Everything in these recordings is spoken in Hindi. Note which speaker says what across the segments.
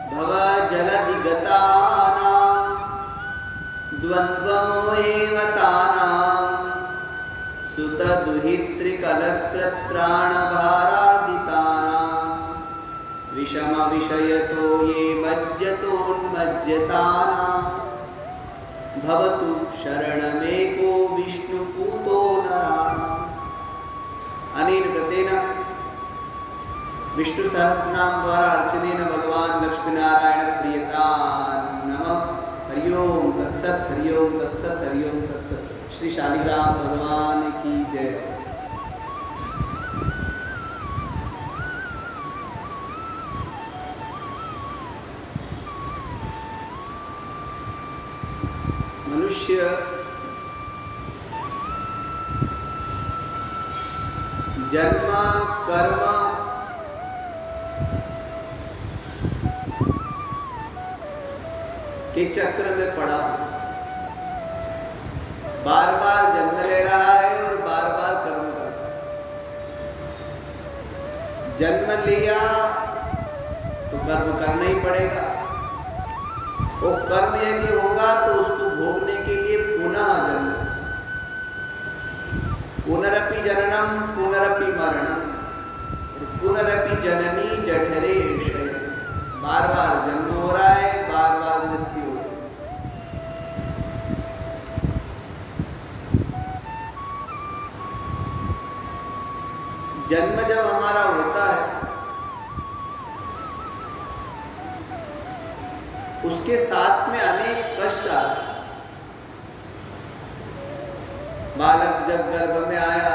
Speaker 1: भवजलधिगतानां द्वन्द्वमोहेवतानां सुतदुहितृकलत्रत्राणभारार्दितानां विषमविषयतो ये मज्जतोन्मज्जतानां भवतु शरणमेको विष्णुपूतो नराणाम्। अनेन कृतेन विष्णु सहस्रनाम द्वारा अर्चनेन भगवान लक्ष्मी नारायण प्रियता नमः। हरि ओम तत्सत, हरि ओम तत्सत, हरि ओम तत्सत। श्री शालिग्राम भगवान की जय। मनुष्य जन्म कर्म के चक्र में पड़ा, बार बार जन्म ले रहा है और बार बार कर्म कर रहा है। जन्म लिया तो कर्म करना ही पड़ेगा, वो कर्म यदि होगा तो उसको भोगने के लिए पुनः जन्म, पुनरपि जननम पुनरपि मरणम पुनरपि जननी जठरे शयन। बार बार जन्म हो रहा है, बार बार मृत्यु हो रही है। जन्म जब हमारा होता है उसके साथ में अनेक कष्ट आते। बालक जब गर्भ में आया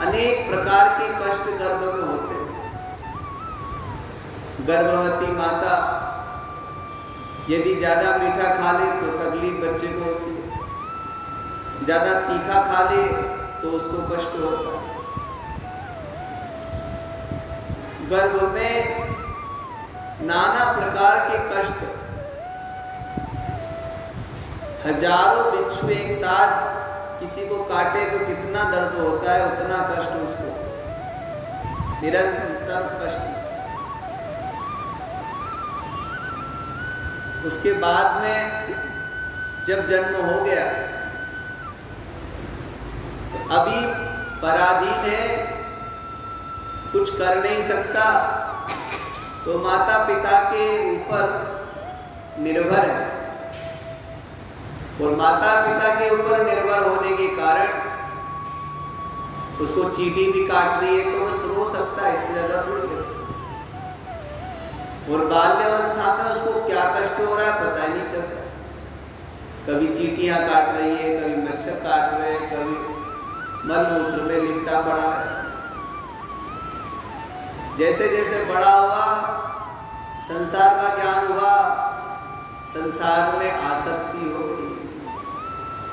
Speaker 1: अनेक प्रकार के कष्ट गर्भ में होते हैं। गर्भवती माता यदि ज्यादा मीठा खा ले तो तकलीफ बच्चे को होती है, ज्यादा तीखा खा ले तो उसको कष्ट होता है। गर्भ में नाना प्रकार के कष्ट, हजारों बिच्छू एक साथ किसी को काटे तो कितना दर्द होता है, उतना कष्ट उसको, निरंतर कष्ट। उसके बाद में जब जन्म हो गया तो अभी पराधीन है, कुछ कर नहीं सकता, तो माता पिता के ऊपर निर्भर है। और माता पिता के ऊपर निर्भर होने के कारण उसको चींटी भी काट रही है तो बस रो सकता है, इससे ज्यादा थोड़ी कर सकता। और बाल्यावस्था में उसको क्या कष्ट हो रहा है पता ही नहीं चलता। कभी चींटियां काट रही है, कभी मच्छर काट रहे हैं, कभी मलमूत्र में लिपटा पड़ा है। जैसे जैसे बड़ा हुआ, संसार का ज्ञान हुआ, संसार में आसक्ति हो गई,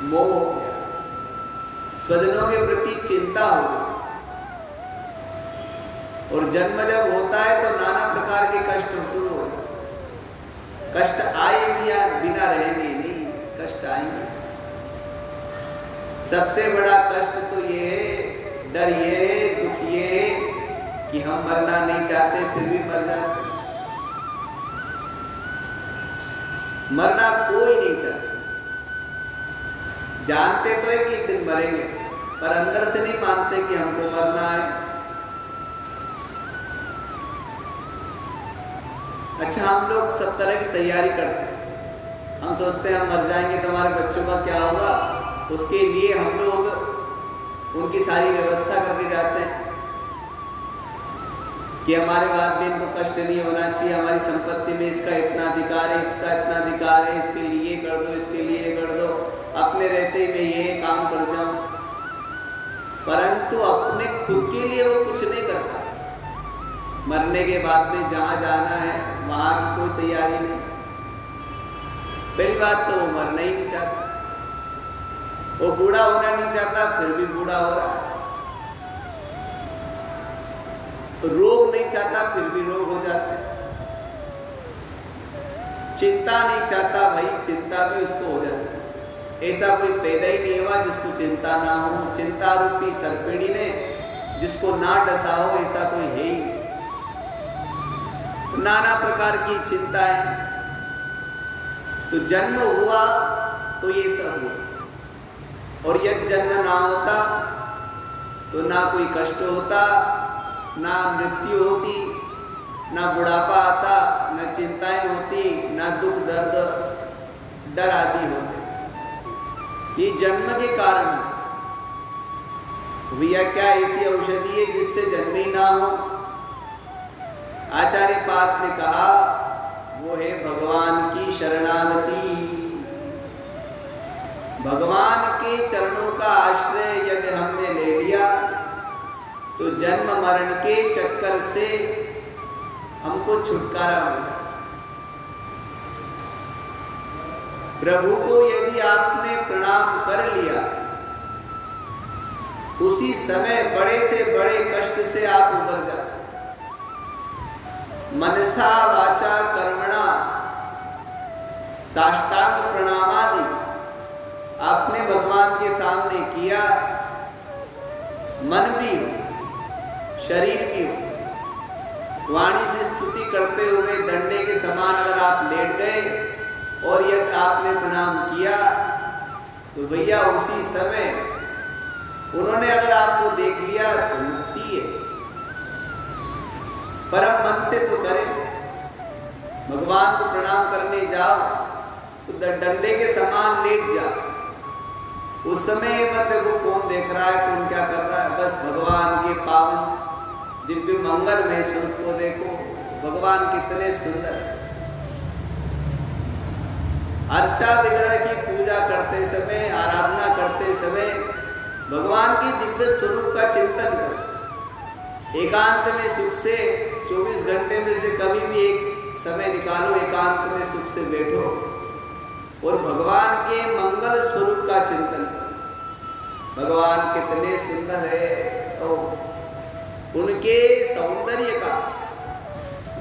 Speaker 1: मोह हो गया, स्वजनों के प्रति चिंता हो गई। और जन्म जब होता है तो नाना प्रकार के कष्ट शुरू हो जाते। कष्ट आए भी बिना रहेंगे नहीं, कष्ट आएंगे। सबसे बड़ा कष्ट तो ये है, डर ये है, दुख ये है कि हम मरना नहीं चाहते फिर भी मर जाते। मरना कोई नहीं चाहता, जानते तो है कि एक दिन मरेंगे, पर अंदर से नहीं मानते कि हमको मरना है। अच्छा, हम लोग सब तरह की तैयारी करते हैं। हम सोचते हैं हम मर जाएंगे तो हमारे बच्चों का क्या होगा, उसके लिए हम लोग उनकी सारी व्यवस्था करके जाते हैं कि हमारे बाद भी इनको कष्ट नहीं होना चाहिए, हमारी संपत्ति में इसका इतना अधिकार है, इसका इतना अधिकार है, इसके लिए कर दो, इसके लिए कर दो, अपने रहते ही मैं ये काम कर जाऊं। परंतु अपने खुद के लिए वो कुछ नहीं करता। मरने के बाद में जहां जाना है वहां की कोई तैयारी नहीं। पहली बात तो वो मरना ही नहीं चाहता, वो बूढ़ा होना नहीं चाहता, फिर भी बूढ़ा हो रहा है। तो रोग नहीं चाहता, फिर भी रोग हो जाते हैं। चिंता नहीं चाहता, भाई चिंता भी उसको हो जाती है। ऐसा कोई पैदा ही नहीं हुआ जिसको चिंता ना हो। चिंता रूपी सर्पिणी ने जिसको ना डसा हो ऐसा कोई है ही। नाना प्रकार की चिंताएं। तो जन्म हुआ तो ये सब हुआ, और यदि जन्म ना होता तो ना कोई कष्ट होता, ना मृत्यु होती, ना बुढ़ापा आता, ना चिंताएं होती, ना दुख दर्द डर आदि होते। ये जन्म के कारण। भैया क्या ऐसी औषधि है जिससे जन्म ही ना हो? आचार्य पाद ने कहा वो है भगवान की शरणागति। भगवान के चरणों का आश्रय यदि हमने ले लिया तो जन्म मरण के चक्कर से हमको छुटकारा मिला। प्रभु को यदि आपने प्रणाम कर लिया, उसी समय बड़े से बड़े कष्ट से आप उबर जाते। मनसा वाचा कर्मणा साष्टांग प्रणामादि आपने भगवान के सामने किया, मन भी हो, शरीर भी हो, वाणी से स्तुति करते हुए दंडे के समान अगर आप लेट गए और यदि आपने प्रणाम किया तो भैया उसी समय उन्होंने अगर आपको देख लिया तो मुक्ति है। परम मन से तो करें। भगवान को प्रणाम करने जाओ तो डंडे के समान लेट जाओ। उस समय मत देखो कौन देख रहा है, कौन क्या कर रहा है। बस भगवान के पावन दिव्य मंगलमय स्वरूप को देखो। भगवान कितने सुंदर। अर्चा विग्रह की पूजा करते समय, आराधना करते समय भगवान की दिव्य स्वरूप का चिंतन करो। एकांत में सुख से 24 घंटे में से कभी भी एक समय निकालो, एकांत में सुख से बैठो और भगवान के मंगल स्वरूप का चिंतन करो। भगवान कितने सुंदर है और उनके सौंदर्य का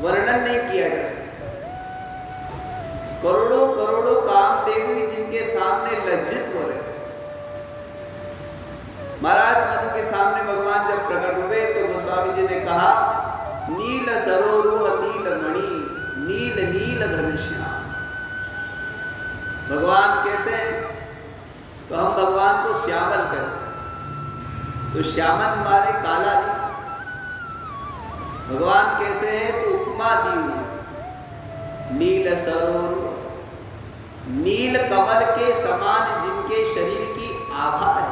Speaker 1: वर्णन नहीं किया जा सकता। करोड़ों करोड़ों कामदेवी जिनके सामने लज्जित हो रहे। महाराज मनु के सामने भगवान जब प्रकट हुए तो गोस्वामी जी ने कहा नील सरोरुह नील मणि नील नील घनश्याम। भगवान कैसे? तो हम भगवान को श्यामल कहते, तो श्यामल मारे काला नहीं। भगवान कैसे हैं? तो उपमा दी हुई नील सरोरुह, नील कमल के समान जिनके शरीर की आभा है,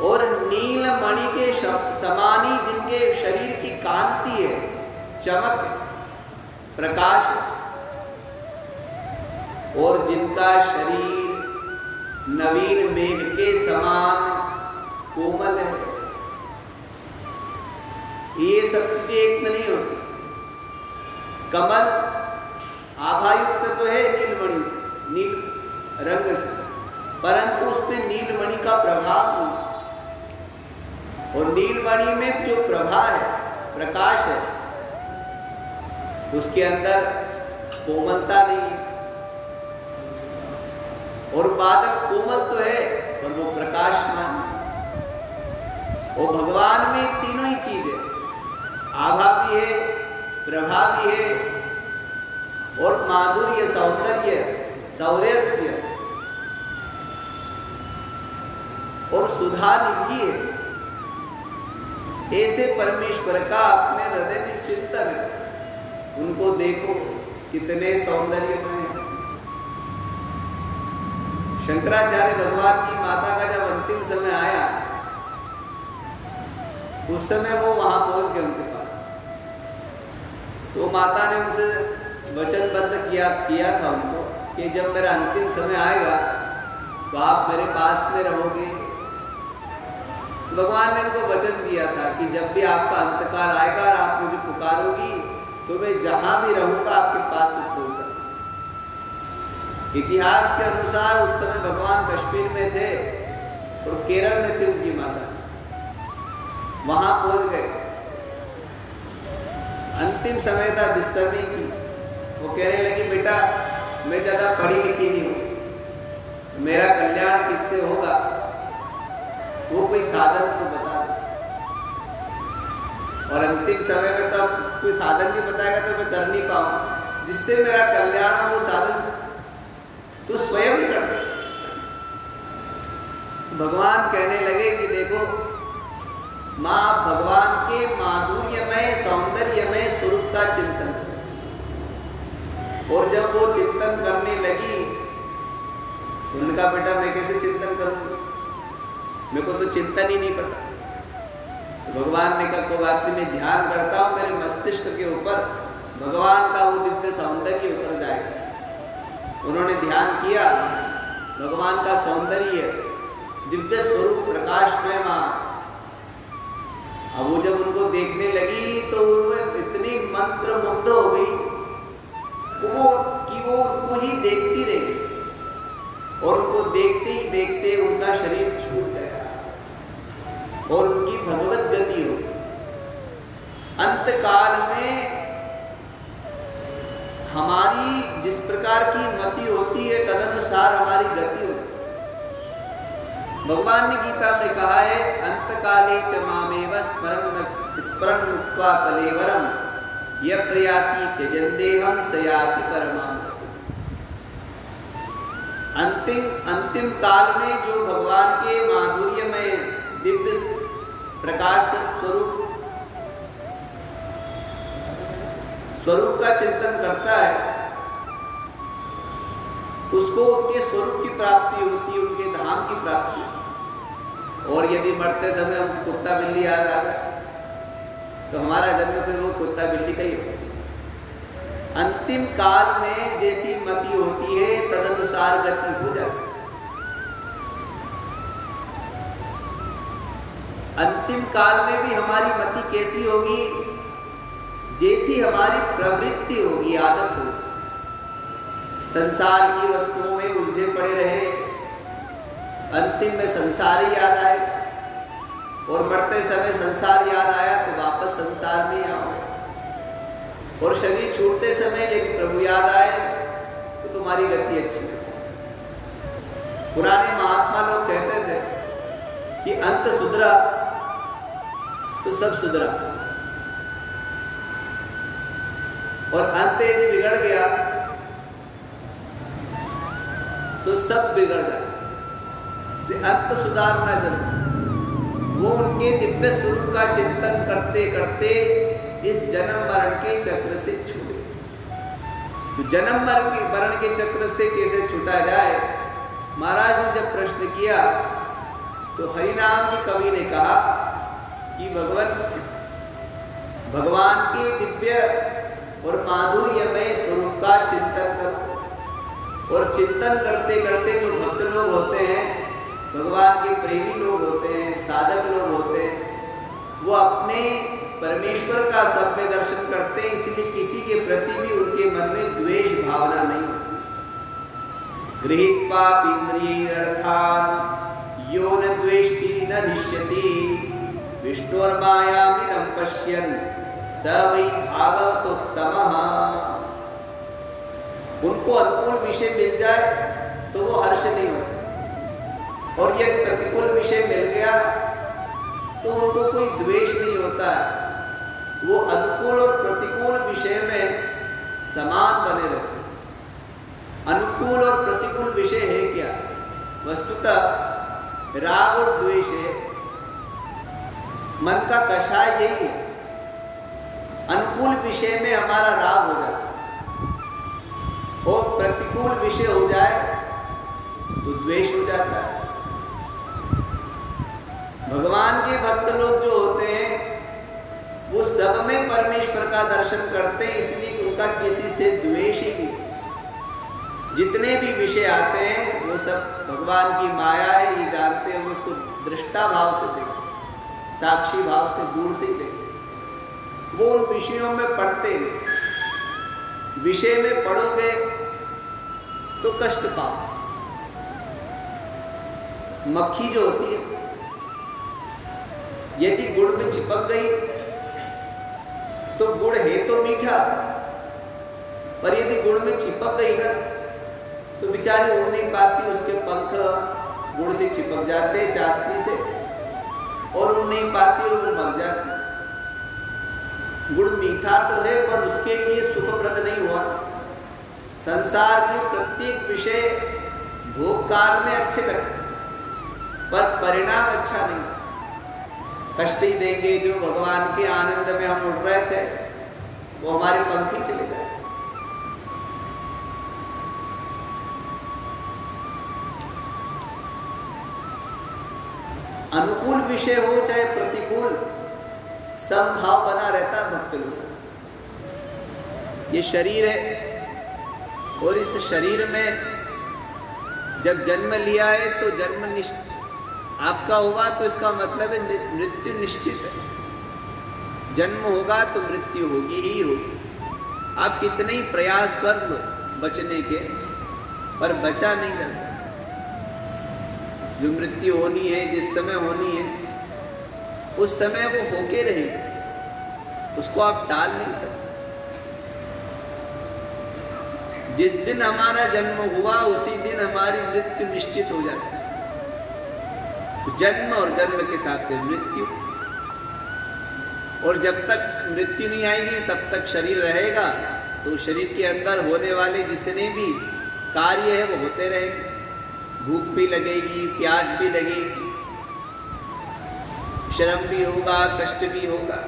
Speaker 1: और नील मणि के समानी जिनके शरीर की कांति है, चमक है, प्रकाश है, और जिनका शरीर नवीन मेघ के समान कोमल है। ये सब चीजें एक में नहीं होती। कमल आभायुक्त तो है नीलमणि से, नील रंग से, परंतु उसमें नीलमणि का प्रभाव नहीं। और नीलमणि में जो प्रभा है, प्रकाश है, उसके अंदर कोमलता नहीं है। और बादल कोमल तो है और वो प्रकाशमान है। और भगवान में तीनों ही चीज है, आभा भी है, प्रभा भी है, और माधुर्य, सौंदर्य, सौरस्य और सुधा निधि है। ऐसे परमेश्वर का अपने हृदय में चिंतन है। उनको देखो कितने सौंदर्य में। शंकराचार्य भगवान की माता का जब अंतिम समय आया, उस समय वो वहां पहुंच गए उनके पास। तो माता ने उनसे वचनबद्ध किया था उनको कि जब मेरा अंतिम समय आएगा तो आप मेरे पास में रहोगे। भगवान ने उनको वचन दिया था कि जब भी आपका अंतकाल आएगा और आप मुझे पुकारोगी तो मैं जहां भी रहूंगा आपके पास में पहुंच जाऊंगा। इतिहास के अनुसार उस समय भगवान कश्मीर में थे और केरल में थी उनकी माता, वहां पहुंच गए। अंतिम समय था, बिस्तर नहीं थी। वो कहने लगी बेटा मैं ज्यादा पढ़ी लिखी नहीं हूं, मेरा कल्याण किससे होगा? वो कोई साधन तो बता दो। और अंतिम समय में तो कोई साधन नहीं बताएगा तो मैं कर नहीं पाऊंगा। जिससे मेरा कल्याण हो वो साधन तो स्वयं ही कर दो। भगवान कहने लगे कि देखो मां, भगवान के माधुर्यमय सौंदर्यमय स्वरूप का चिंतन, और जब वो चिंतन करने लगी तो उनका बेटा मैं कैसे चिंतन करूंगा, मेरे को तो चिंतन ही नहीं पता। तो भगवान ने कहा कोई बात नहीं, मैं ध्यान करता हूं, मेरे मस्तिष्क के ऊपर भगवान का वो दिव्य सौंदर्य उतर जाएगा। उन्होंने ध्यान किया, भगवान का सौंदर्य, दिव्य स्वरूप प्रकाश में मां। अब वो जब उनको देखने लगी तो वो इतनी मंत्र मुग्ध हो गई कि वो उनको ही देखती रही, और उनको देखते ही देखते उनका शरीर छूट गया और उनकी भगवत गति हो। अंत काल में हमारी जिस प्रकार की मति होती है तदनुसार हमारी गति होती है। भगवान ने गीता में कहा है, अंत काले च मामेव स्मरन् मुक्त्वा कलेवरम यः प्रयाति त्यजन् देहं स याति परमां। अंतिम काल में जो भगवान के माधुर्य में दिव्य प्रकाश स्वरूप का चिंतन करता है, उसको उनके स्वरूप की प्राप्ति होती है, उनके धाम की प्राप्ति। और यदि मरते समय हम कुत्ता बिल्ली याद आ गए तो हमारा जन्म फिर वो कुत्ता बिल्ली का ही होगा। अंतिम काल में जैसी मति होती है तदनुसार गति हो जाती है। अंतिम काल में भी हमारी मति कैसी होगी? जैसी हमारी प्रवृत्ति होगी, आदत होगी। संसार की वस्तुओं में उलझे पड़े रहे, अंतिम में संसार ही याद आए, और मरते समय संसार याद आया तो वापस संसार में आओ। और शरीर छूटते समय यदि प्रभु याद आए तो तुम्हारी गति अच्छी है। पुराने महात्मा लोग कहते थे कि अंत सुधरा तो सब सुधरा, और अंत यदि बिगड़ गया तो सब बिगड़ जाए। इसलिए अंत सुधारना जरूर। वो उनके दिव्य स्वरूप का चिंतन करते करते इस जन्म मरण के चक्र से छूटे। तो जन्म मरण के चक्र से कैसे छूटा जाए? महाराज ने जब प्रश्न किया तो हरिनाम की कवि ने कहा कि भगवान के दिव्य और माधुर्यमय स्वरूप का चिंतन करो। और चिंतन करते करते जो भक्त लोग होते हैं, भगवान के प्रेमी लोग होते हैं, साधक लोग होते हैं, वो अपने परमेश्वर का सभ्य दर्शन करते हैं, इसलिए किसी के प्रति भी उनके मन में द्वेष भावना नहीं होती। गृहीत्वा इंद्रियार्थान् यो न द्वेष्टि न हृष्यति विष्णोर्मायामिदं पश्यन् स वै भागवतोत्तमः। उनको अनुकूल विषय मिल जाए तो वो हर्ष नहीं होता, और यदि प्रतिकूल विषय मिल गया तो उनको कोई द्वेष नहीं होता है। वो अनुकूल और प्रतिकूल विषय में समान बने रहते। अनुकूल और प्रतिकूल विषय है क्या? वस्तुतः राग और द्वेष है। मन का कषाय यही है। अनुकूल विषय में हमारा राग हो जाता है, और प्रतिकूल विषय हो जाए तो द्वेष हो जाता है। भगवान के भक्त लोग जो होते हैं वो सब में परमेश्वर का दर्शन करते हैं, इसलिए उनका किसी से द्वेष ही नहीं। जितने भी विषय आते हैं वो सब भगवान की माया है, ये जानते हैं। वो उसको दृष्टा भाव से देखते, साक्षी भाव से दूर से देखते। वो उन विषयों में पढ़ते नहीं। विषय में पढ़ोगे तो कष्ट पाओ। मक्खी जो होती है यदि गुड़ में चिपक गई तो गुड़ है तो मीठा, पर यदि गुड़ में चिपक गई ना तो बेचारी उड़ नहीं पाती, उसके पंख गुड़ से चिपक जाते चाशनी से और उड़ नहीं पाती और वो मर जाती। गुड़ मीठा तो है पर उसके लिए सुखप्रद नहीं हुआ। संसार के प्रत्येक विषय भोग काल में अच्छे लगते पर परिणाम अच्छा नहीं, कष्ट ही देंगे। जो भगवान के आनंद में हम उड़ रहे थे वो हमारे पंख ही चले गए। अनुकूल विषय हो चाहे प्रतिकूल, समभाव बना रहता भक्त लोग। ये शरीर है और इस शरीर में जब जन्म लिया है तो जन्म आपका होगा तो इसका मतलब है मृत्यु निश्चित है। जन्म होगा तो मृत्यु होगी ही होगी। आप कितने ही प्रयास कर लो बचने के, पर बचा नहीं जा सकता। जो मृत्यु होनी है, जिस समय होनी है, उस समय वो होके रहेगी, उसको आप टाल नहीं सकते। जिस दिन हमारा जन्म हुआ उसी दिन हमारी मृत्यु निश्चित हो जाती है। जन्म और जन्म के साथ में मृत्यु, और जब तक मृत्यु नहीं आएगी तब तक शरीर रहेगा। तो शरीर के अंदर होने वाले जितने भी कार्य है वो होते रहेंगे। भूख भी लगेगी, प्यास भी लगेगी, श्रम भी होगा, कष्ट भी होगा,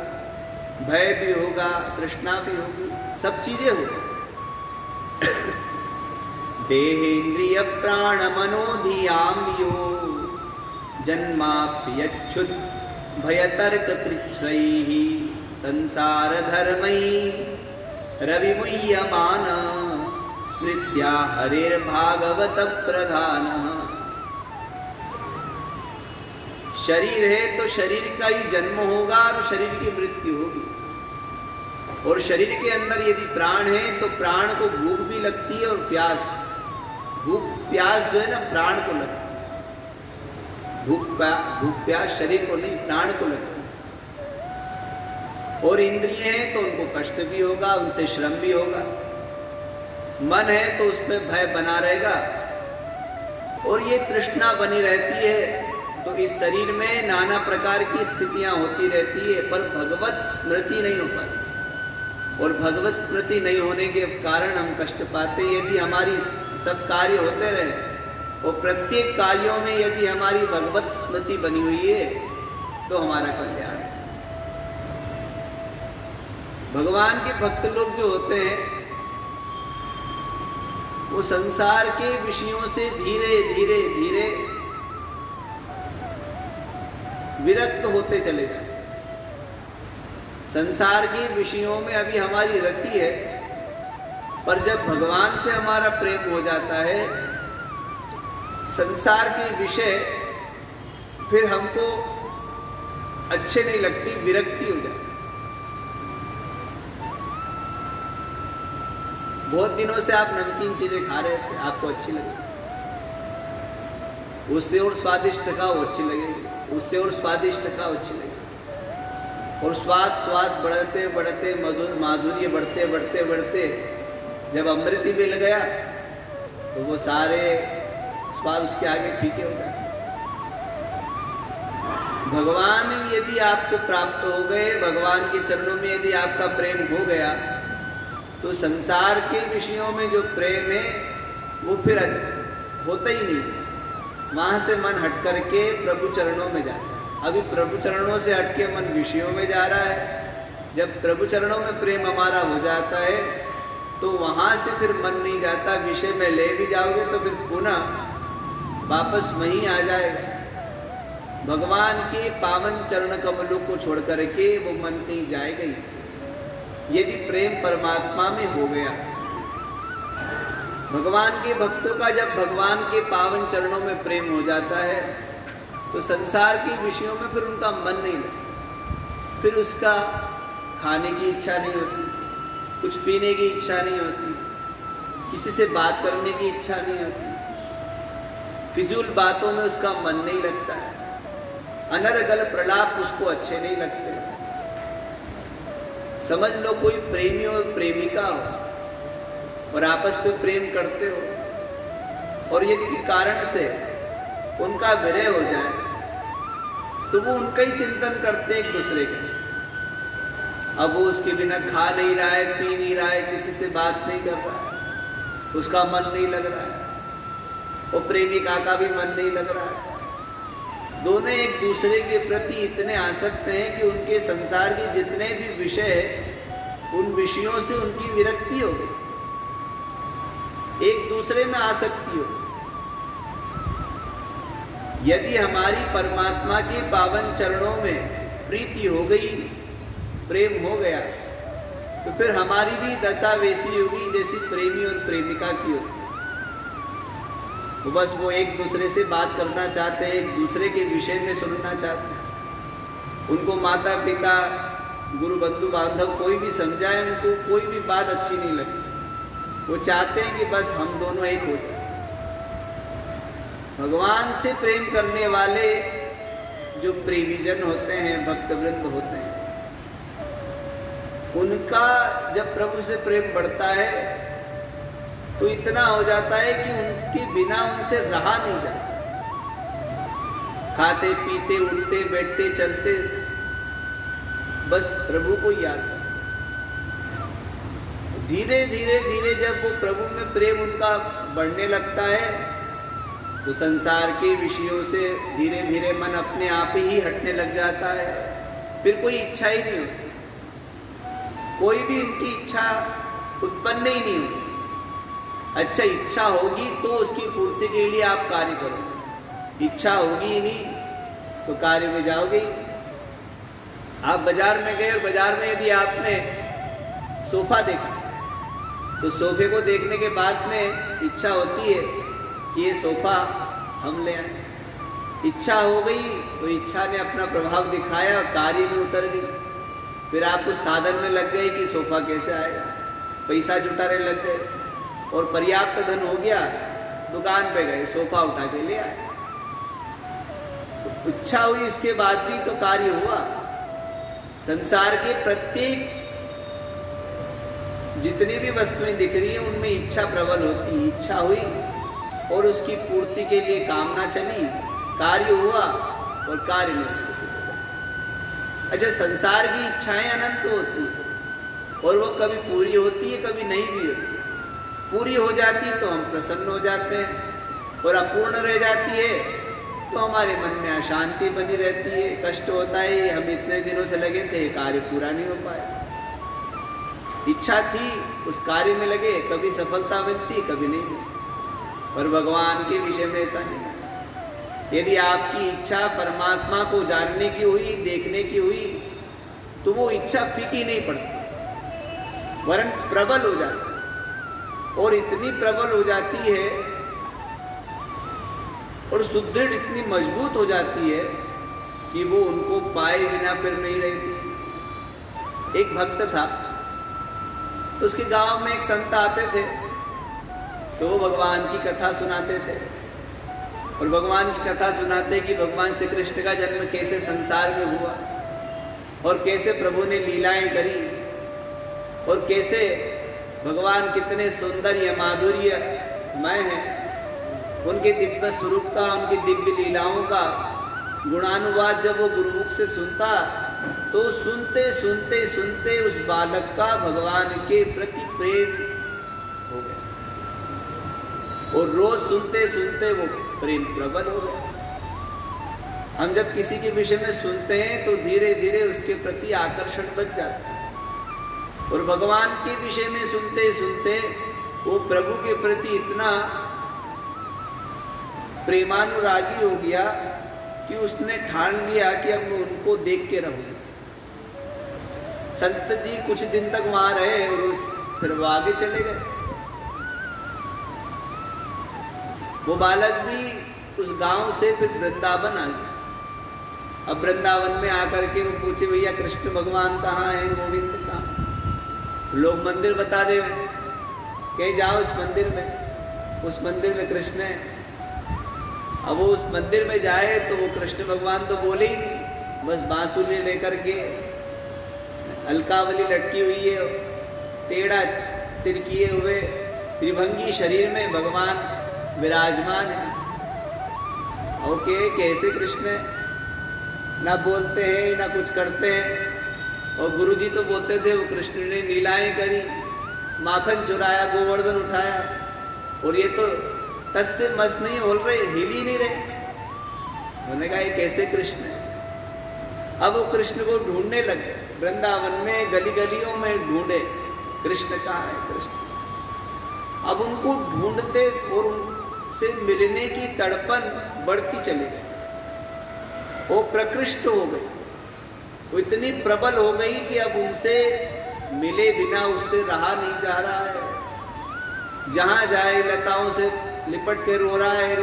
Speaker 1: भय भी होगा, तृष्णा भी होगी, सब चीजें होगी। देहेन्द्रिय प्राण मनोधियाम यो जन्माप्यच्छुत भयतर्क तृच्छ्रैः संसार धर्मैः रविमुह्यमान स्मृत्या हरेर्भागवत प्रधान। शरीर है तो शरीर का ही जन्म होगा और शरीर की मृत्यु होगी। और शरीर के अंदर यदि प्राण है तो प्राण को भूख भी लगती है और प्यास। भूख प्यास जो है ना प्राण को लगती है। भूख प्यास शरीर को नहीं, प्राण को लगती है। और इंद्रिय हैं तो उनको कष्ट भी होगा, उनसे श्रम भी होगा। मन है तो उसमें भय बना रहेगा और ये तृष्णा बनी रहती है। तो इस शरीर में नाना प्रकार की स्थितियां होती रहती है, पर भगवत स्मृति नहीं हो पाती। और भगवत स्मृति नहीं होने के कारण हम कष्ट पाते। यदि हमारी सब कार्य होते रहे और प्रत्येक कार्यों में यदि हमारी भगवत स्मृति बनी हुई है तो हमारा कल्याण है। भगवान के भक्त लोग जो होते हैं वो संसार के विषयों से धीरे धीरे धीरे विरक्त होते चले जाते। संसार के विषयों में अभी हमारी रति है, पर जब भगवान से हमारा प्रेम हो जाता है, संसार के विषय फिर हमको अच्छे नहीं लगती, विरक्ति हो जाती। बहुत दिनों से आप नमकीन चीजें खा रहे थे, आपको अच्छी लगी, उससे और स्वादिष्ट खाओ अच्छी लगेगी, उससे और स्वादिष्ट खाओ अच्छी लगेगी। और स्वाद बढ़ते बढ़ते माधुर्य बढ़ते बढ़ते बढ़ते जब अमृत ही मिल गया तो वो सारे स्वाद उसके आगे फीके हो गए। भगवान यदि आपको प्राप्त हो गए, भगवान के चरणों में यदि आपका प्रेम हो गया, तो संसार के विषयों में जो प्रेम है वो फिर होता ही नहीं। वहां से मन हट करके प्रभु चरणों में जाता है। अभी प्रभु चरणों से हटके मन विषयों में जा रहा है। जब प्रभु चरणों में प्रेम हमारा हो जाता है तो वहां से फिर मन नहीं जाता। विषय में ले भी जाओगे तो फिर पुनः वापस वहीं आ जाएगा। भगवान के पावन चरण कमलों को छोड़ करके वो मन कहीं जाएगा ही, यदि प्रेम परमात्मा में हो गया। भगवान के भक्तों का जब भगवान के पावन चरणों में प्रेम हो जाता है तो संसार के विषयों में फिर उनका मन नहीं लगता। फिर उसका खाने की इच्छा नहीं होती, कुछ पीने की इच्छा नहीं होती, किसी से बात करने की इच्छा नहीं होती, फिजूल बातों में उसका मन नहीं लगता है, अनर्गल प्रलाप उसको अच्छे नहीं लगते। समझ लो कोई प्रेमी और प्रेमिका हो और आपस में प्रेम करते हो, और यदि कारण से उनका विरह हो जाए तो वो उनका ही चिंतन करते एक दूसरे के। अब वो उसके बिना खा नहीं रहा है, पी नहीं रहा है, किसी से बात नहीं कर रहा है, उसका मन नहीं लग रहा है, और प्रेमिका का भी मन नहीं लग रहा है। दोनों एक दूसरे के प्रति इतने आसक्त हैं कि उनके संसार के जितने भी विषय हैं उन विषयों से उनकी विरक्ति हो गई, एक दूसरे में आसक्ति हो। यदि हमारी परमात्मा के पावन चरणों में प्रीति हो गई, प्रेम हो गया, तो फिर हमारी भी दशा वैसी होगी जैसी प्रेमी और प्रेमिका की होगी। तो बस वो एक दूसरे से बात करना चाहते हैं, एक दूसरे के विषय में सुनना चाहते हैं। उनको माता पिता गुरु बंधु बांधव कोई भी समझाए, उनको कोई भी बात अच्छी नहीं लगती। वो चाहते हैं कि बस हम दोनों एक हो जाए। भगवान से प्रेम करने वाले जो प्रेमीजन होते हैं, भक्तवृंद होते हैं, उनका जब प्रभु से प्रेम बढ़ता है तो इतना हो जाता है कि उनके बिना उनसे रहा नहीं जाता। खाते पीते उठते बैठते चलते बस प्रभु को याद कर। धीरे धीरे धीरे जब वो प्रभु में प्रेम उनका बढ़ने लगता है तो संसार के विषयों से धीरे धीरे मन अपने आप ही हटने लग जाता है। फिर कोई इच्छा ही नहीं होती, कोई भी इनकी इच्छा उत्पन्न ही नहीं होती। अच्छा, इच्छा होगी तो उसकी पूर्ति के लिए आप कार्य करोगे, इच्छा होगी ही नहीं तो कार्य में जाओगे। आप बाजार में गए और बाजार में यदि आपने सोफा देखा तो सोफे को देखने के बाद में इच्छा होती है कि ये सोफा हम ले आए। इच्छा हो गई तो इच्छा ने अपना प्रभाव दिखाया, कार्य में उतर गई। फिर आप उस साधन में लग गए कि सोफा कैसे आएगा, पैसा जुटाने लग गए और पर्याप्त धन हो गया, दुकान पे गए, सोफा उठा के ले आए। तो इच्छा हुई, इसके बाद भी तो कार्य हुआ। संसार के प्रत्येक जितनी भी वस्तुएं दिख रही है उनमें इच्छा प्रबल होती है। इच्छा हुई और उसकी पूर्ति के लिए कामना चली, कार्य हुआ और कार्य ने उसको सिद्ध किया। अच्छा, संसार की इच्छाएं अनंत होती है और वो कभी पूरी होती है, कभी नहीं भी होती। पूरी हो जाती तो हम प्रसन्न हो जाते हैं और अपूर्ण रह जाती है तो हमारे मन में अशांति बनी रहती है, कष्ट होता है। हम इतने दिनों से लगे थे, कार्य पूरा नहीं हो पाया। इच्छा थी, उस कार्य में लगे, कभी सफलता मिलती, कभी नहीं मिलती। पर भगवान के विषय में ऐसा नहीं। यदि आपकी इच्छा परमात्मा को जानने की हुई, देखने की हुई, तो वो इच्छा फीकी नहीं पड़ती, वरन प्रबल हो जाती और इतनी प्रबल हो जाती है और सुदृढ़ इतनी मजबूत हो जाती है कि वो उनको पाए बिना फिर नहीं रहती। एक भक्त था, तो उसके गांव में एक संत आते थे, तो वो भगवान की कथा सुनाते थे और भगवान की कथा सुनाते कि भगवान श्री कृष्ण का जन्म कैसे संसार में हुआ और कैसे प्रभु ने लीलाएं करी और कैसे भगवान कितने सुंदर या माधुर्यमय हैं। उनके दिव्य स्वरूप का, उनकी दिव्य लीलाओं का गुणानुवाद जब वो गुरुमुख से सुनता तो सुनते सुनते सुनते उस बालक का भगवान के प्रति प्रेम हो गया और रोज सुनते सुनते वो प्रेम प्रबल हो गया। हम जब किसी के विषय में सुनते हैं तो धीरे धीरे उसके प्रति आकर्षण बच जाता है और भगवान के विषय में सुनते सुनते वो प्रभु के प्रति इतना प्रेमानुरागी हो गया कि उसने ठान लिया कि अब मैं उनको देख के रहूंगा। संत जी कुछ दिन तक वहां रहे और फिर वो आगे चले गए। वो बालक भी उस गांव से फिर वृंदावन आ गया। अब वृंदावन में आकर के वो पूछे, भैया कृष्ण भगवान कहाँ हैं, गोविंद कहाँ? लोग मंदिर बता दे, कहीं जाओ उस मंदिर में कृष्ण है। अब वो उस मंदिर में जाए तो वो कृष्ण भगवान तो बोले ही नहीं, बस बांसुरी लेकर के, अलकावली लटकी हुई है, टेढ़ा सिर किए हुए, त्रिभंगी शरीर में भगवान विराजमान है। ओके, कैसे कृष्ण है, ना बोलते हैं ना कुछ करते हैं। और गुरुजी तो बोलते थे वो कृष्ण ने लीलाएं करी, माखन चुराया, गोवर्धन उठाया, और ये तो तस से मस नहीं हो रहे, हिल ही नहीं रहे। उन्होंने कहा ये कैसे कृष्ण है। अब वो कृष्ण को ढूंढने लगे, वृंदावन में गली गलियों में ढूंढे, कृष्ण कहाँ है कृष्ण। अब उनको ढूंढते और उनसे मिलने की तड़पन बढ़ती चली गई, वो प्रकृष्ट हो गई, वो इतनी प्रबल हो गई कि अब उनसे मिले बिना उससे रहा नहीं जा रहा है। जहां जाए लताओं से लिपट के रो रहा है,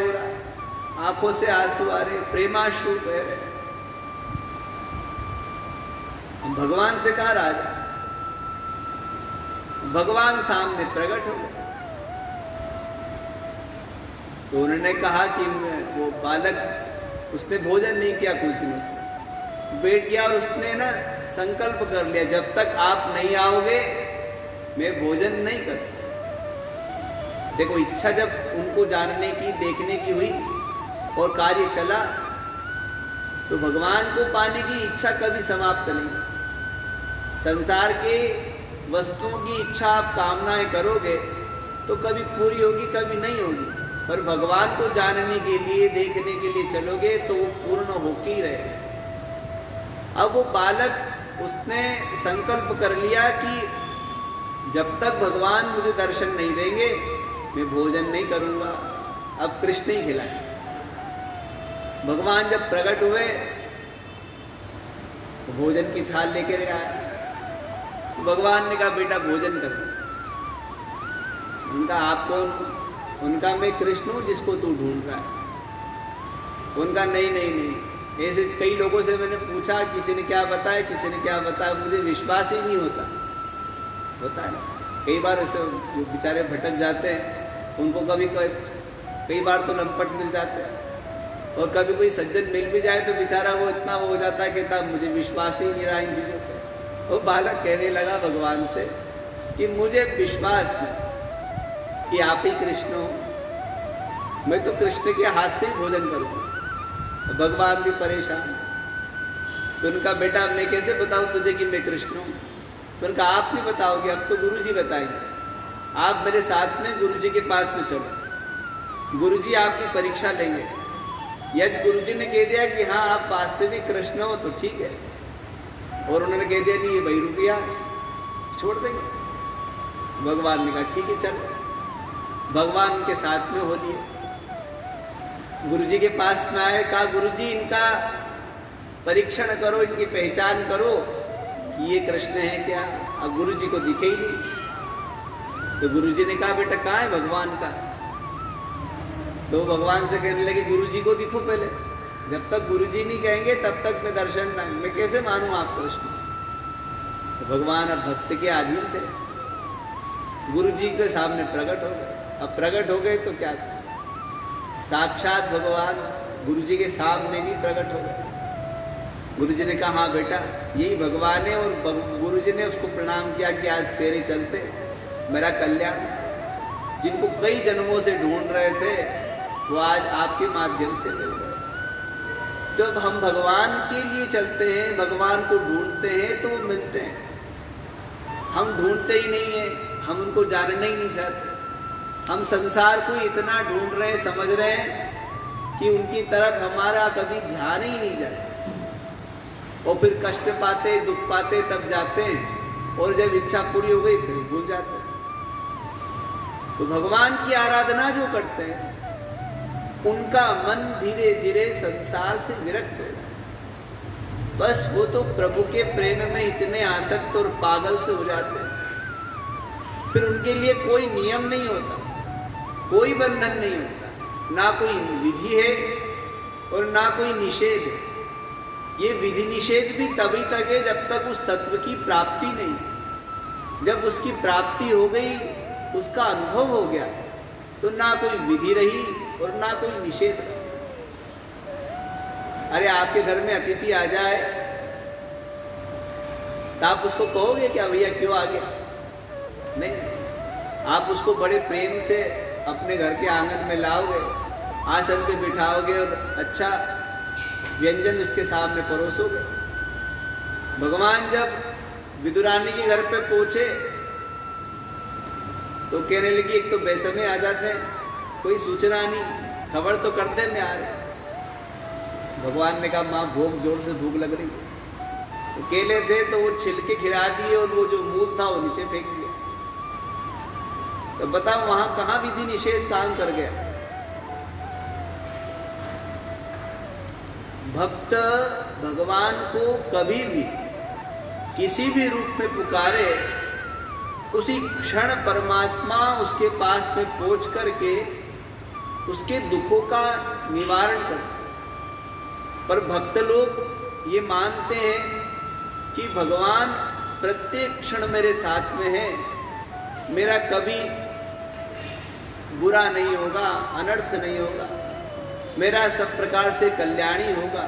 Speaker 1: आंखों से आंसू आ रहे, प्रेमाश्रु बह रहे। भगवान से कहा राजा, भगवान सामने प्रकट हो गए। तो उन्होंने कहा कि वो बालक, उसने भोजन नहीं किया कुछ दिनों से, बैठ गया और उसने ना संकल्प कर लिया, जब तक आप नहीं आओगे मैं भोजन नहीं करता। देखो, इच्छा जब उनको जानने की, देखने की हुई और कार्य चला, तो भगवान को पाने की इच्छा कभी समाप्त नहीं। संसार के वस्तुओं की इच्छा आप कामनाएं करोगे तो कभी पूरी होगी, कभी नहीं होगी, पर भगवान को जानने के लिए, देखने के लिए चलोगे तो वो पूर्ण होके ही रहे। अब वो बालक, उसने संकल्प कर लिया कि जब तक भगवान मुझे दर्शन नहीं देंगे मैं भोजन नहीं करूंगा, अब कृष्ण ही खिलाएं। भगवान जब प्रकट हुए, भोजन की थाल लेकर आए। भगवान ने कहा बेटा भोजन कर। उनका आप कौन? उनका मैं कृष्ण हूं जिसको तू ढूंढ रहा है। उनका नहीं नहीं नहीं, ऐसे कई लोगों से मैंने पूछा, किसी ने क्या बताया, किसी ने क्या बताया, मुझे विश्वास ही नहीं होता है ना। कई बार ऐसे जो बेचारे भटक जाते हैं, उनको कई बार तो लंपट मिल जाते हैं, और कभी कोई सज्जन मिल भी जाए तो बेचारा वो इतना वो हो जाता है कि तब मुझे विश्वास ही नहीं रहा इन चीज़ों पर। वो बालक कहने लगा भगवान से कि मुझे विश्वास नहीं कि आप ही कृष्ण हो, मैं तो कृष्ण के हाथ से ही भोजन करूँगा। भगवान भी परेशान। तो उनका बेटा मैं कैसे बताऊं तुझे कि मैं कृष्ण हूँ? तो उनका आप नहीं बताओगे, अब तो गुरुजी बताएंगे। आप मेरे साथ में गुरुजी के पास में चलो, गुरुजी आपकी परीक्षा लेंगे। यदि गुरुजी ने कह दिया कि हाँ आप वास्तविक कृष्ण हो तो ठीक है, और उन्होंने कह दिया नहीं ये भाई रुपया, छोड़ देंगे। भगवान ने कहा ठीक है चलो। भगवान उनके साथ में हो लिए, गुरुजी के पास में आए, कहा गुरुजी इनका परीक्षण करो, इनकी पहचान करो कि ये कृष्ण है क्या। अब गुरुजी को दिखे ही नहीं। तो गुरुजी ने कहा बेटा कहाँ है भगवान का? तो भगवान से कहने लगे गुरुजी को दिखो पहले, जब तक गुरुजी नहीं कहेंगे तब तक मैं दर्शन मैं कैसे मानूं आप कृष्ण। तो भगवान अब भक्त के अधीन थे, गुरुजी के सामने प्रकट हो गए। अब प्रकट हो गए तो क्या, साक्षात भगवान गुरुजी के सामने भी प्रकट हो गए। गुरुजी ने कहा हाँ बेटा यही भगवान है, और गुरुजी ने उसको प्रणाम किया कि आज तेरे चलते मेरा कल्याण, जिनको कई जन्मों से ढूंढ रहे थे वो आज आपके माध्यम से मिल गए। जब हम भगवान के लिए चलते हैं, भगवान को ढूंढते हैं तो वो मिलते हैं। हम ढूंढते ही नहीं है, हम उनको जानना ही नहीं चाहते। हम संसार को इतना ढूंढ रहे हैं, समझ रहे हैं कि उनकी तरफ हमारा कभी ध्यान ही नहीं जाता, और फिर कष्ट पाते, दुख पाते तब जाते हैं, और जब इच्छा पूरी हो गई फिर भूल जाते हैं। तो भगवान की आराधना जो करते हैं उनका मन धीरे धीरे संसार से विरक्त हो जाता। बस वो तो प्रभु के प्रेम में इतने आसक्त और पागल से हो जाते हैं, फिर उनके लिए कोई नियम नहीं होता, कोई बंधन नहीं होता, ना कोई विधि है और ना कोई निषेध है। ये विधि निषेध भी तभी तक है जब तक उस तत्व की प्राप्ति नहीं। जब उसकी प्राप्ति हो गई, उसका अनुभव हो गया, तो ना कोई विधि रही और ना कोई निषेध रही। अरे आपके घर में अतिथि आ जाए तो आप उसको कहोगे क्या भैया क्यों आ गया? नहीं, आप उसको बड़े प्रेम से अपने घर के आंगन में लाओगे, आसन पे बिठाओगे और अच्छा व्यंजन उसके सामने परोसोगे। भगवान जब विदुरानी के घर पे पहुंचे तो कहने लगी, एक तो बेसमें आ जाते हैं, कोई सूचना नहीं, खबर तो करते मैं आ रहा। भगवान ने कहा, माँ भूख, जोर से भूख लग रही। तो केले थे तो वो छिलके खिला दिए और वो जो मूल था वो नीचे फेंक दिया। तो बताओ वहां कहां विधि निषेध काम कर गया। भक्त भगवान को कभी भी किसी भी रूप में पुकारे, उसी क्षण परमात्मा उसके पास में पहुंच करके उसके दुखों का निवारण करते। पर भक्त लोग ये मानते हैं कि भगवान प्रत्येक क्षण मेरे साथ में है, मेरा कभी बुरा नहीं होगा, अनर्थ नहीं होगा, मेरा सब प्रकार से कल्याणी होगा।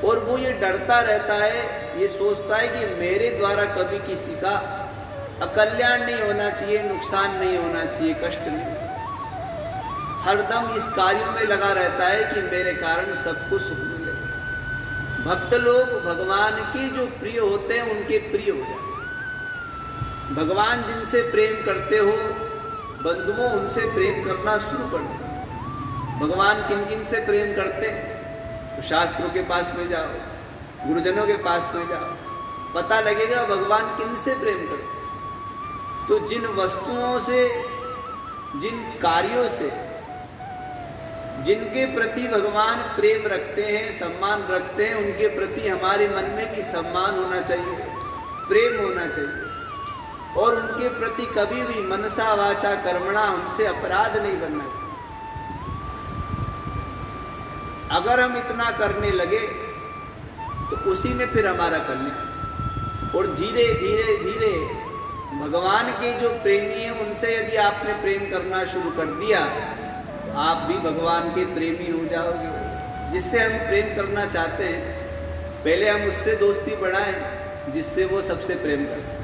Speaker 1: और वो ये डरता रहता है, ये सोचता है कि मेरे द्वारा कभी किसी का अकल्याण नहीं होना चाहिए, नुकसान नहीं होना चाहिए, कष्ट नहीं। हरदम इस कार्य में लगा रहता है कि मेरे कारण सबको सुख मिले। भक्त लोग भगवान की जो प्रिय होते हैं उनके प्रिय हो जाते। भगवान जिनसे प्रेम करते हो बंधुओं, उनसे प्रेम करना शुरू कर दो। भगवान किन किन से प्रेम करते हैं तो शास्त्रों के पास में जाओ, गुरुजनों के पास में जाओ, पता लगेगा भगवान किन से प्रेम करते। तो जिन वस्तुओं से, जिन कार्यों से, जिनके प्रति भगवान प्रेम रखते हैं, सम्मान रखते हैं, उनके प्रति हमारे मन में भी सम्मान होना चाहिए, प्रेम होना चाहिए। और उनके प्रति कभी भी मनसा वाचा कर्मणा उनसे अपराध नहीं बनना चाहिए। अगर हम इतना करने लगे तो उसी में फिर हमारा कल्याण। और धीरे धीरे धीरे भगवान के जो प्रेमी हैं उनसे यदि आपने प्रेम करना शुरू कर दिया तो आप भी भगवान के प्रेमी हो जाओगे। जिससे हम प्रेम करना चाहते हैं पहले हम उससे दोस्ती बढ़ाएं जिससे वो सबसे प्रेम करे।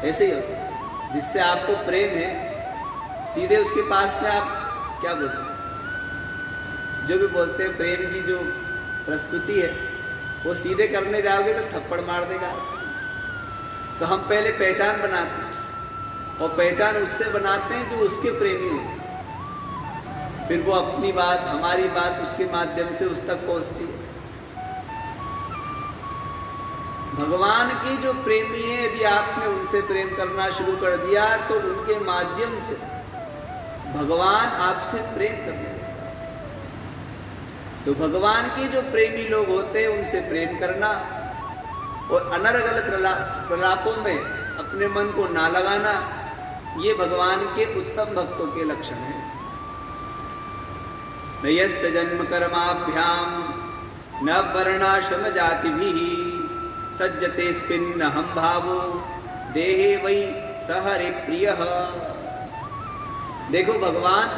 Speaker 1: ऐसे ही होता, जिससे आपको प्रेम है सीधे उसके पास में आप क्या बोलते हैं, जो भी बोलते हैं प्रेम की जो प्रस्तुति है वो सीधे करने जाओगे तो थप्पड़ मार देगा। तो हम पहले पहचान बनाते हैं और पहचान उससे बनाते हैं जो उसके प्रेमी हो, फिर वो अपनी बात, हमारी बात उसके माध्यम से उस तक पहुंचती है। भगवान के जो प्रेमी है यदि आपने उनसे प्रेम करना शुरू कर दिया तो उनके माध्यम से भगवान आपसे प्रेम करने लगेगा। तो भगवान के जो प्रेमी लोग होते हैं उनसे प्रेम करना और अनर्गल प्रलापों में अपने मन को ना लगाना, ये भगवान के उत्तम भक्तों के लक्षण हैं। नयस्य जन्म कर्माभ्याम न वर्णाश्रम जातिभिः सज्जते स्पिन्न हम भावो देहे वै सहरि प्रियः। देखो भगवान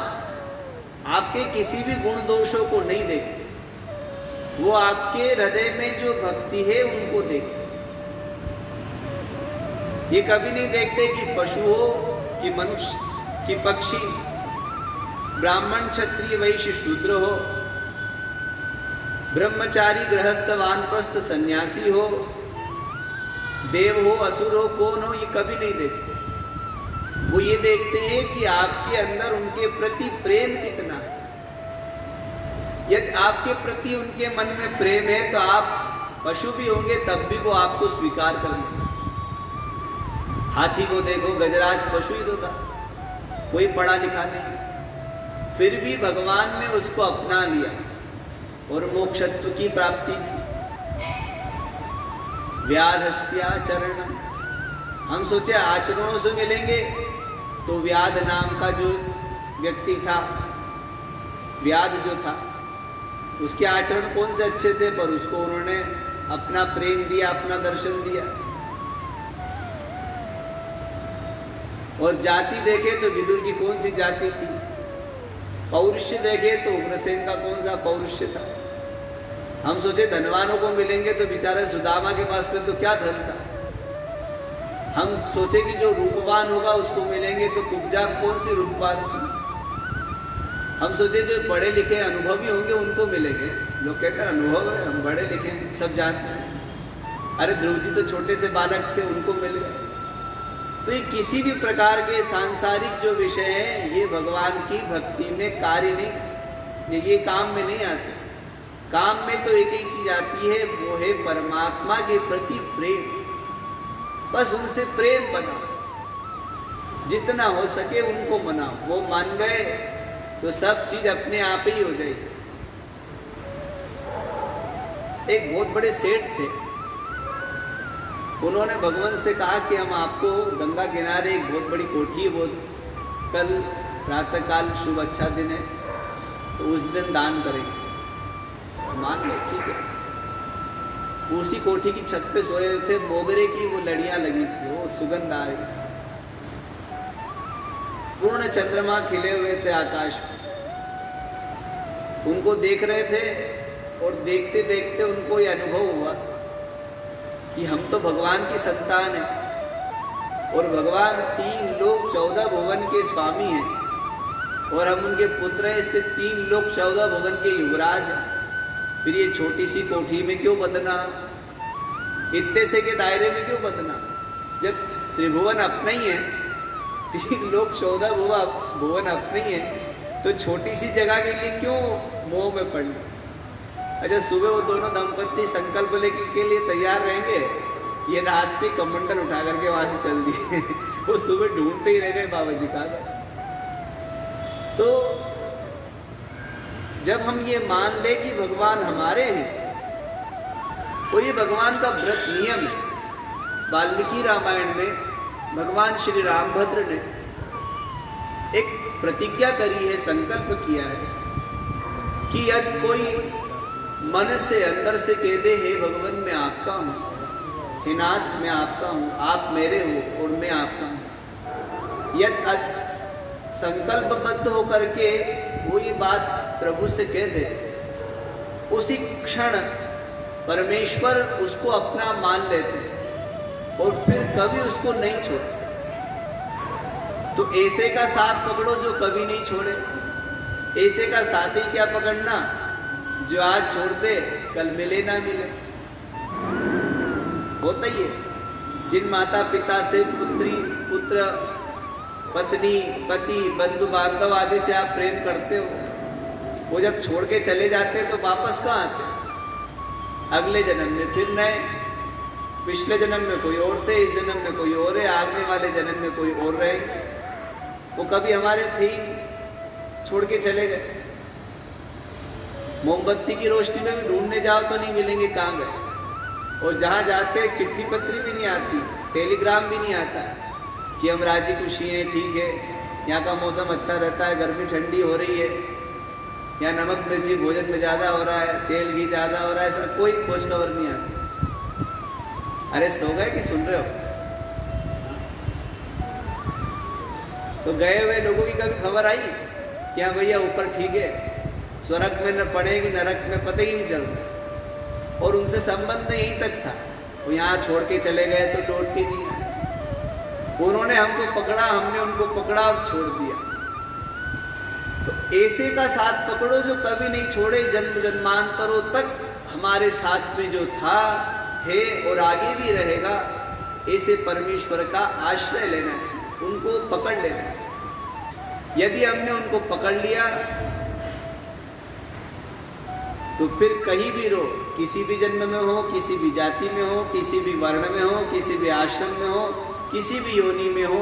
Speaker 1: आपके किसी भी गुण दोषों को नहीं देखते, वो आपके हृदय में जो भक्ति है उनको देखते। ये कभी नहीं देखते कि पशु हो कि मनुष्य कि पक्षी, ब्राह्मण क्षत्रिय वैश्य शूद्र हो, ब्रह्मचारी गृहस्थ वानप्रस्थ सन्यासी हो, देव हो असुर हो, कौन हो, ये कभी नहीं देखते। वो ये देखते हैं कि आपके अंदर उनके प्रति प्रेम कितना है। यदि आपके प्रति उनके मन में प्रेम है तो आप पशु भी होंगे तब भी वो आपको स्वीकार करेंगे। हाथी को देखो, गजराज पशु ही तो था, कोई पढ़ा लिखा नहीं, फिर भी भगवान ने उसको अपना लिया और मोक्षत्व की प्राप्ति थी। व्याधस्याचरणम, हम सोचे आचरणों से मिलेंगे तो व्याध नाम का जो व्यक्ति था, व्याध जो था, उसके आचरण कौन से अच्छे थे, पर उसको उन्होंने अपना प्रेम दिया, अपना दर्शन दिया। और जाति देखे तो विदुर की कौन सी जाति थी, पौरुष्य देखे तो उग्रसेन का कौन सा पौरुष्य था। हम सोचे धनवानों को मिलेंगे तो बेचारे सुदामा के पास में तो क्या धन था, हम सोचे कि जो रूपवान होगा उसको मिलेंगे, तो कुब्जा कौन सी रूपवान थी। हम सोचे जो पढ़े लिखे अनुभवी होंगे उनको मिलेंगे। लोग कहते हैं अनुभव है, हम बड़े लिखे सब जानते हैं। अरे ध्रुव जी तो छोटे से बालक थे, उनको मिल गए। तो ये किसी भी प्रकार के सांसारिक जो विषय है ये भगवान की भक्ति में कार्य नहीं, ये काम में नहीं आते। काम में तो एक ही चीज आती है, वो है परमात्मा के प्रति प्रेम। बस उनसे प्रेम बनाओ, जितना हो सके उनको मनाओ। वो मान गए तो सब चीज अपने आप ही हो जाएगी। एक बहुत बड़े सेठ थे, उन्होंने भगवान से कहा कि हम आपको गंगा किनारे एक बहुत बड़ी कोठी है, वो कल प्रातःकाल शुभ अच्छा दिन है, तो उस दिन दान करेंगे। मान लो ठीक है। उसी कोठी की छत पे सोए थे, मोगरे की वो लड़ियां लगी थी, वो सुगंध आ रही थी, पूर्ण चंद्रमा खिले हुए थे आकाश में। उनको देख रहे थे और देखते देखते उनको ये अनुभव हुआ कि हम तो भगवान की संतान हैं और भगवान 3 लोक 14 भुवन के स्वामी हैं और हम उनके पुत्र हैं, इसलिए 3 लोक 14 भुवन के युवराज हैं। फिर ये छोटी सी कोठी में क्यों बंधना, इतने से के दायरे में क्यों बंधना, जब त्रिभुवन अपना ही है, 3 लोक 14 भुवन अपने ही है, तो छोटी सी जगह के लिए क्यों मोह में पड़ना। अच्छा, सुबह वो दोनों दंपत्ति संकल्प लेके के लिए तैयार रहेंगे, ये रात में कमंडल उठा करके वहां से चल दिए। वो सुबह ढूंढते ही रह गए बाबा जी का। तो जब हम ये मान ले कि भगवान हमारे हैं, तो ये भगवान का व्रत नियम है। वाल्मीकि रामायण में भगवान श्री रामभद्र ने एक प्रतिज्ञा करी है, संकल्प किया है कि यदि कोई मन से अंदर से कह दे, हे भगवान मैं आपका हूँ, हे नाथ मैं आपका हूँ, आप मेरे हो और मैं आपका हूँ, यदि संकल्पबद्ध होकर के वो ये बात प्रभु से कह दे, उसी क्षण परमेश्वर उसको अपना मान लेते और फिर कभी उसको नहीं छोड़ते। तो ऐसे का साथ पकड़ो जो कभी नहीं छोड़े। ऐसे का साथ ही क्या पकड़ना, जो आज छोड़ दे कल मिले ना मिले। होता ही है। जिन माता पिता से पुत्र पत्नी पति बंधु बांधव आदि से आप प्रेम करते हो, वो जब छोड़ के चले जाते हैं तो वापस कहाँ आते? अगले जन्म में फिर नए। पिछले जन्म में कोई और थे, इस जन्म में कोई और है, आगने वाले जन्म में कोई और रहेंगे। वो कभी हमारे थे ही, छोड़ के चले गए। मोमबत्ती की रोशनी में भी ढूंढने जाओ तो नहीं मिलेंगे, कहाँ गए। और जहाँ जाते चिट्ठी पत्री भी नहीं आती, टेलीग्राम भी नहीं आता कि हम राजी खुशी हैं, ठीक है, यहाँ का मौसम अच्छा रहता है, गर्मी ठंडी हो रही है, यहाँ नमक मिर्ची भोजन में ज़्यादा हो रहा है, तेल घी ज़्यादा हो रहा है, ऐसा कोई खोज खबर नहीं आती। अरे सो गए कि सुन रहे हो? तो गए हुए लोगों की कभी खबर आई क्या भैया ऊपर ठीक है, स्वर्ग में न पड़े कि नरक में, पता ही नहीं चल रहा। और उनसे संबंध यहीं तक था, वो यहाँ छोड़ के चले गए तो लौट के नहीं आए। उन्होंने हमको पकड़ा, हमने उनको पकड़ा और छोड़ दिया। तो ऐसे का साथ पकड़ो जो कभी नहीं छोड़े, जन्म जन्मांतरों तक हमारे साथ में जो था है और आगे भी रहेगा। ऐसे परमेश्वर का आश्रय लेना चाहिए, उनको पकड़ लेना चाहिए। यदि हमने उनको पकड़ लिया तो फिर कहीं भी रहो, किसी भी जन्म में हो, किसी भी जाति में हो, किसी भी वर्ण में हो, किसी भी आश्रम में हो, किसी भी योनि में हो,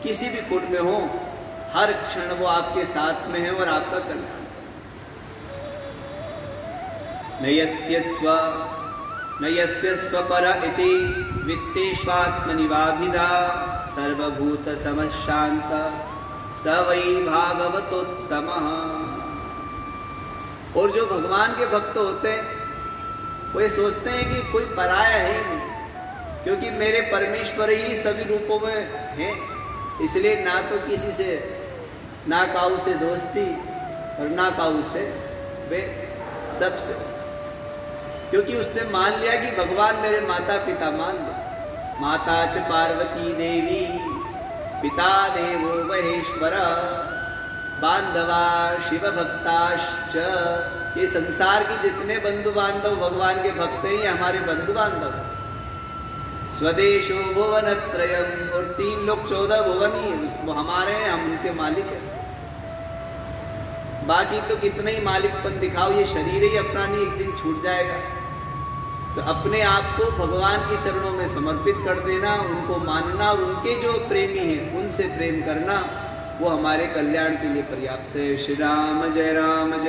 Speaker 1: किसी भी कुल में हो, हर क्षण वो आपके साथ में है और आपका कल्याण। नयस्य स्वपर इति वित्तेष्वात्मनिवाभिधा सर्वभूत समशांत स वै भागवतोत्तमः। और जो भगवान के भक्त होते हैं वो ये सोचते हैं कि कोई पराया है ही नहीं, क्योंकि मेरे परमेश्वर ही सभी रूपों में हैं, इसलिए ना तो किसी से, ना काऊ से दोस्ती और ना काऊ से वे सबसे, क्योंकि उसने मान लिया कि भगवान मेरे माता पिता मान लो। माता च पार्वती देवी, पिता देवो महेश्वर, बांधवा शिव भक्ताश्च। ये संसार की जितने बंधु बांधव भगवान के भक्त हैं, ये हमारे बंधु बांधव। स्वदेशो भुवनत्रयम, और 3 लोग 14 भुवन ही वो हमारे हैं, हम उनके मालिक हैं। बाकी तो कितने ही मालिकपन दिखाओ, ये शरीर ही अपना नहीं, एक दिन छूट जाएगा। तो अपने आप को भगवान के चरणों में समर्पित कर देना, उनको मानना, और उनके जो प्रेमी हैं उनसे प्रेम करना, वो हमारे कल्याण के लिए पर्याप्त है। श्री राम जय राम जय